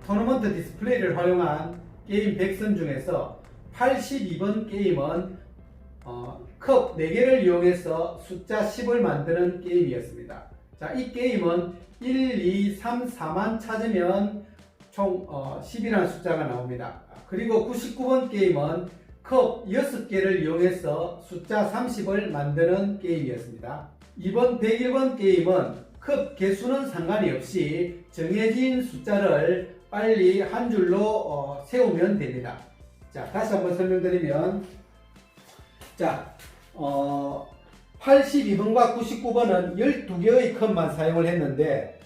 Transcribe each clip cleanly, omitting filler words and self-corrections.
토너먼트 디스플레이를 활용한 게임 100선 중에서 82번 게임은 컵 4개를 이용해서 숫자 10을 만드는 게임이었습니다. 자, 이 게임은 1, 2, 3, 4만 찾으면 총 10이라는 숫자가 나옵니다. 그리고 99번 게임은 컵 6개를 이용해서 숫자 30을 만드는 게임이었습니다. 이번 101번 게임은 컵 개수는 상관이 없이 정해진 숫자를 빨리 한 줄로 세우면 됩니다. 자, 다시 한번 설명드리면, 자, 82번과 99번은 12개의 컵만 사용을 했는데,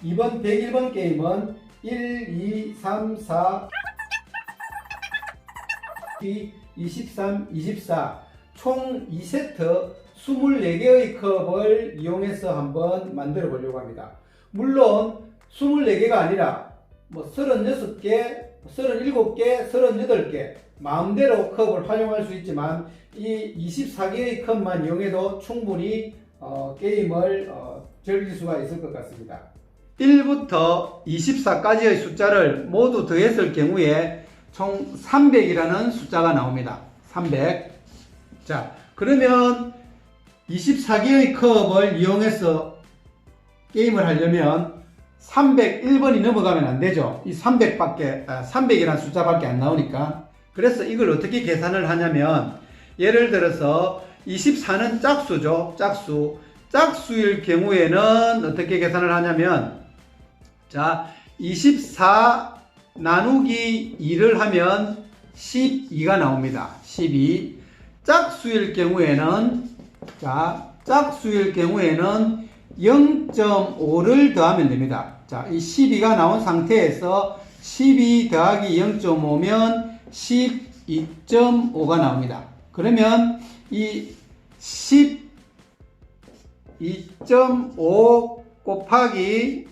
이번 101번 게임은 1, 2, 3, 4, 23, 24, 총 2세트 24개의 컵을 이용해서 한번 만들어 보려고 합니다. 물론 24개가 아니라 36개, 37개, 38개 마음대로 컵을 활용할 수 있지만 이 24개의 컵만 이용해도 충분히 게임을 즐길 수가 있을 것 같습니다. 1부터 24까지의 숫자를 모두 더했을 경우에 총 300이라는 숫자가 나옵니다. 300. 자, 그러면 24개의 컵을 이용해서 게임을 하려면 301번이 넘어가면 안 되죠. 이 300이라는 숫자밖에 안 나오니까. 그래서 이걸 어떻게 계산을 하냐면, 예를 들어서 24는 짝수죠. 짝수일 경우에는 어떻게 계산을 하냐면, 자, 24 나누기 2를 하면 12가 나옵니다. 12. 짝수일 경우에는 0.5를 더하면 됩니다. 자, 이 12가 나온 상태에서 12 더하기 0.5면 12.5가 나옵니다. 그러면 이 12.5 곱하기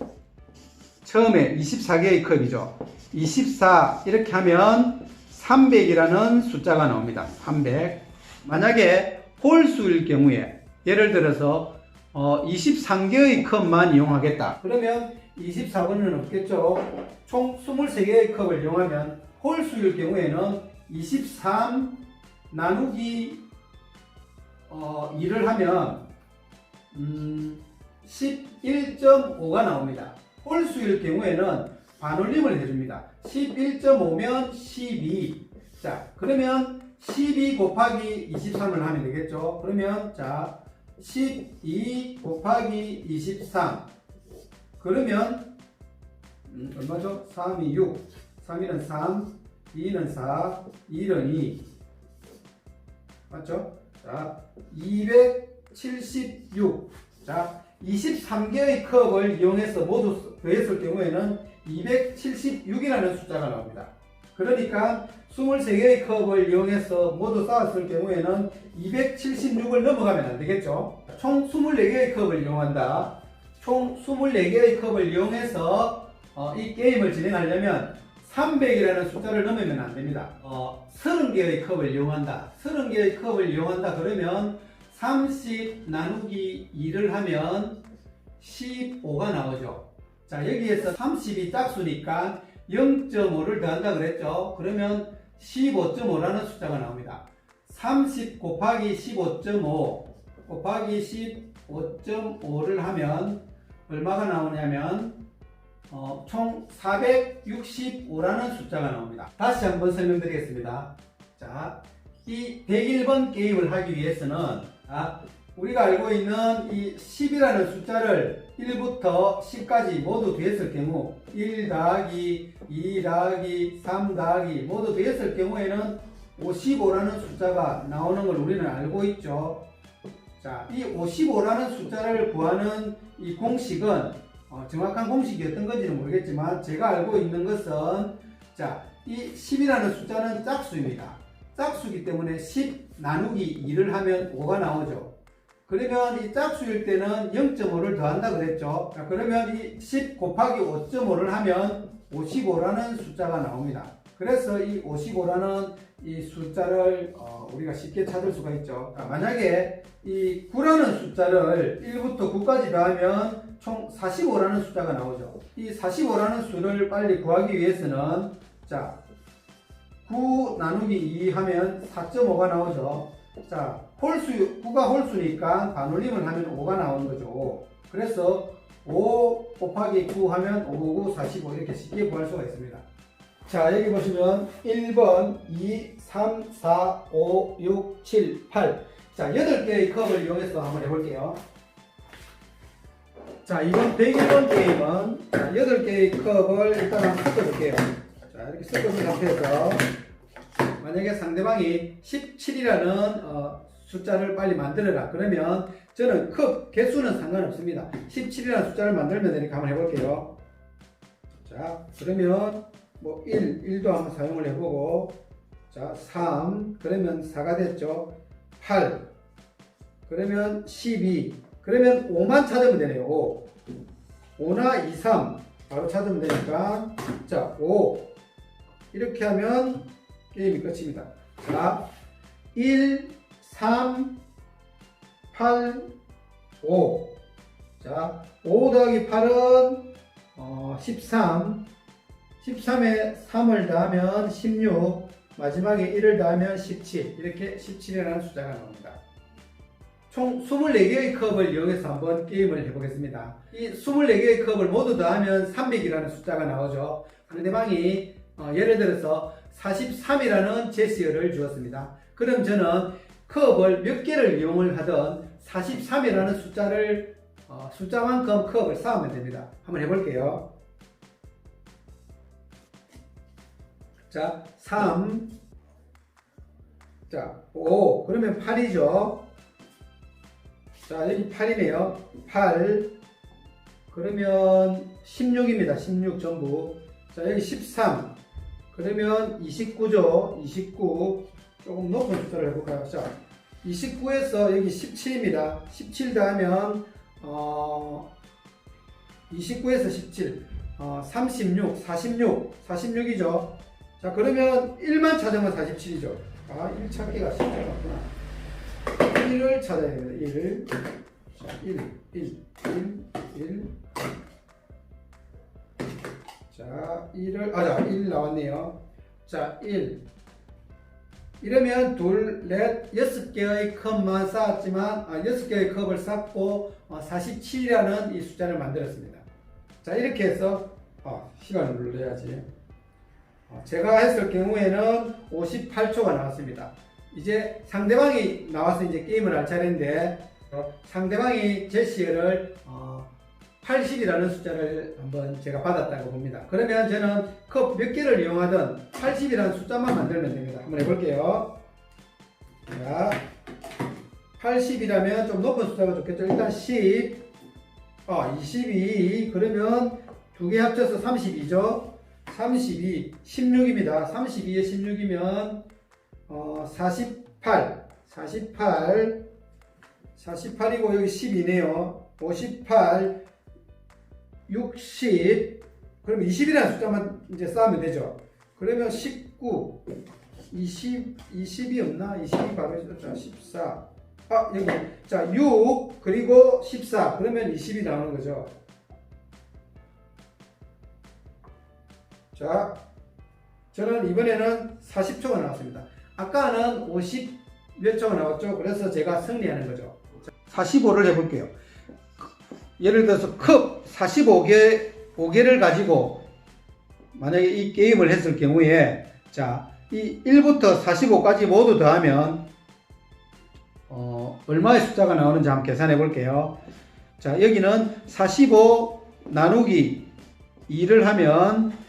처음에 24개의 컵이죠. 24 이렇게 하면 300이라는 숫자가 나옵니다. 300. 만약에 홀수일 경우에 예를 들어서 23개의 컵만 이용하겠다. 그러면 24번은 없겠죠. 총 23개의 컵을 이용하면 홀수일 경우에는 23 나누기 2를 하면 11.5가 나옵니다. 홀수일 경우에는 반올림을 해줍니다. 11.5면 12. 자, 그러면 12 곱하기 23을 하면 되겠죠. 그러면 자, 12 곱하기 23. 그러면 얼마죠? 3이 6. 3은 3, 2는 4, 1은 2. 맞죠? 자, 276. 자, 23개의 컵을 이용해서 모두 더했을 경우에는 276이라는 숫자가 나옵니다. 그러니까 23개의 컵을 이용해서 모두 쌓았을 경우에는 276을 넘어가면 안 되겠죠. 총 24개의 컵을 이용한다. 총 24개의 컵을 이용해서 이 게임을 진행하려면 300이라는 숫자를 넘으면 안 됩니다. 30개의 컵을 이용한다. 30개의 컵을 이용한다. 그러면 30 나누기 2를 하면 15가 나오죠. 자, 여기에서 30이 짝수니까 0.5를 더한다 그랬죠. 그러면 15.5라는 숫자가 나옵니다. 30 곱하기 15.5 곱하기 15.5를 하면 얼마가 나오냐면 총 465라는 숫자가 나옵니다. 다시 한번 설명드리겠습니다. 자, 이 101번 게임을 하기 위해서는 우리가 알고 있는 이 10이라는 숫자를 1부터 10까지 모두 더했을 경우 1 더하기 2 더하기 3 더하기 모두 더했을 경우에는 55라는 숫자가 나오는 걸 우리는 알고 있죠. 자, 이 55라는 숫자를 구하는 이 공식은 정확한 공식이 어떤 건지는 모르겠지만 제가 알고 있는 것은, 자, 이 10이라는 숫자는 짝수입니다. 짝수이기 때문에 10 나누기 2를 하면 5가 나오죠. 그러면 이 짝수일 때는 0.5를 더한다 그랬죠. 자, 그러면 이 10 곱하기 5.5를 하면 55라는 숫자가 나옵니다. 그래서 이 55라는 이 숫자를 우리가 쉽게 찾을 수가 있죠. 만약에 이 9라는 숫자를 1부터 9까지 더하면 총 45라는 숫자가 나오죠. 이 45라는 수를 빨리 구하기 위해서는 자, 9 나누기 2 하면 4.5가 나오죠. 자, 홀수, 9가 홀수니까 반올림을 하면 5가 나오는 거죠. 그래서 5 곱하기 9 하면 5, 9, 45 이렇게 쉽게 구할 수가 있습니다. 자, 여기 보시면 1번, 2, 3, 4, 5, 6, 7, 8. 자, 8개의 컵을 이용해서 한번 해볼게요. 자, 이번 101번 게임은 8개의 컵을 일단 한번 섞어줄게요. 자, 이렇게 섞어준 상태에서 만약에 상대방이 17이라는 숫자를 빨리 만들어라. 그러면 저는 컵 개수는 상관없습니다. 17이라는 숫자를 만들면 되니까 한번 해볼게요. 자, 그러면 뭐 1도 한번 사용을 해보고, 자, 3, 그러면 4가 됐죠. 8, 그러면 12, 그러면 5만 찾으면 되네요. 5. 5나 2, 3 바로 찾으면 되니까, 자, 5 이렇게 하면 게임이 끝입니다. 자, 1, 3, 8, 5. 자, 5 더하기 8은 13. 13에 3을 더하면 16. 마지막에 1을 더하면 17. 이렇게 17이라는 숫자가 나옵니다. 총 24개의 컵을 이용해서 한번 게임을 해보겠습니다. 이 24개의 컵을 모두 더하면 300이라는 숫자가 나오죠. 상대방이 예를 들어서 43이라는 제시어를 주었습니다. 그럼 저는 컵을 몇 개를 이용을 하든 43이라는 숫자를 숫자만큼 컵을 쌓으면 됩니다. 한번 해볼게요. 자, 3, 자, 5, 그러면 8이죠. 자, 여기 8이네요. 8, 그러면 16입니다. 16 전부. 자, 여기 13, 그러면 29죠. 29, 조금 높은 숫자를 해볼까요? 자, 29에서 여기 17입니다. 17 더하면 29에서 17, 36, 46이죠. 자, 그러면 1만 찾으면 47이죠. 1 찾기가 쉽지 않구나. 1을 찾아야 됩니다. 1. 자, 1. 자, 1 나왔네요. 자, 1. 이러면 둘, 넷, 6개의 컵만 쌓았지만, 6개의 컵을 쌓고 47이라는 이 숫자를 만들었습니다. 자, 이렇게 해서, 시간을 눌러야지. 제가 했을 경우에는 58초가 나왔습니다. 이제 상대방이 나와서 이제 게임을 할 차례인데, 상대방이 제시어를 80이라는 숫자를 한번 제가 받았다고 봅니다. 그러면 저는 컵 몇 개를 이용하든 80이라는 숫자만 만들면 됩니다. 한번 해볼게요. 자, 80이라면 좀 높은 숫자가 좋겠죠. 일단 10, 22, 그러면 두 개 합쳐서 32죠. 32, 16입니다. 32에 16이면 48이고 여기 12네요. 58, 60, 그럼 20이라는 숫자만 이제 쌓으면 되죠. 그러면 19, 20이 없나? 20이 바로 있었죠. 14. 여기. 자, 6, 그리고 14. 그러면 20이 나오는 거죠. 자, 저는 이번에는 40초가 나왔습니다. 아까는 50 몇 초가 나왔죠. 그래서 제가 승리하는 거죠. 45를 해볼게요. 예를 들어서 컵 45개를 가지고 만약에 이 게임을 했을 경우에, 자, 이 1부터 45까지 모두 더하면 얼마의 숫자가 나오는지 한번 계산해 볼게요. 자, 여기는 45 나누기 2를 하면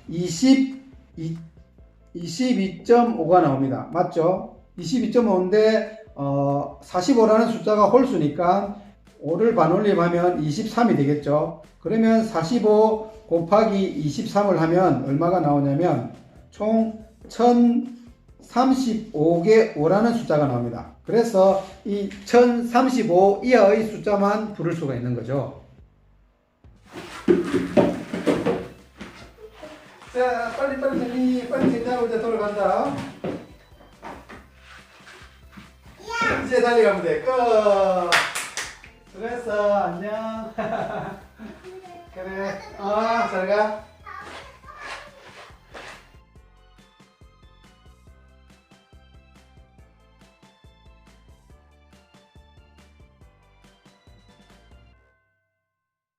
22.5가 나옵니다. 맞죠? 22.5인데 45라는 숫자가 홀수니까 5를 반올림하면 23이 되겠죠. 그러면 45 곱하기 23을 하면 얼마가 나오냐면 총 1035개 5라는 숫자가 나옵니다. 그래서 이 1035 이하의 숫자만 부를 수가 있는 거죠. 자, 빨리 정리하고 이제 돌아간다. 이제 달려가면 돼. 끝. 수고했어. 안녕. 그래. 잘 가.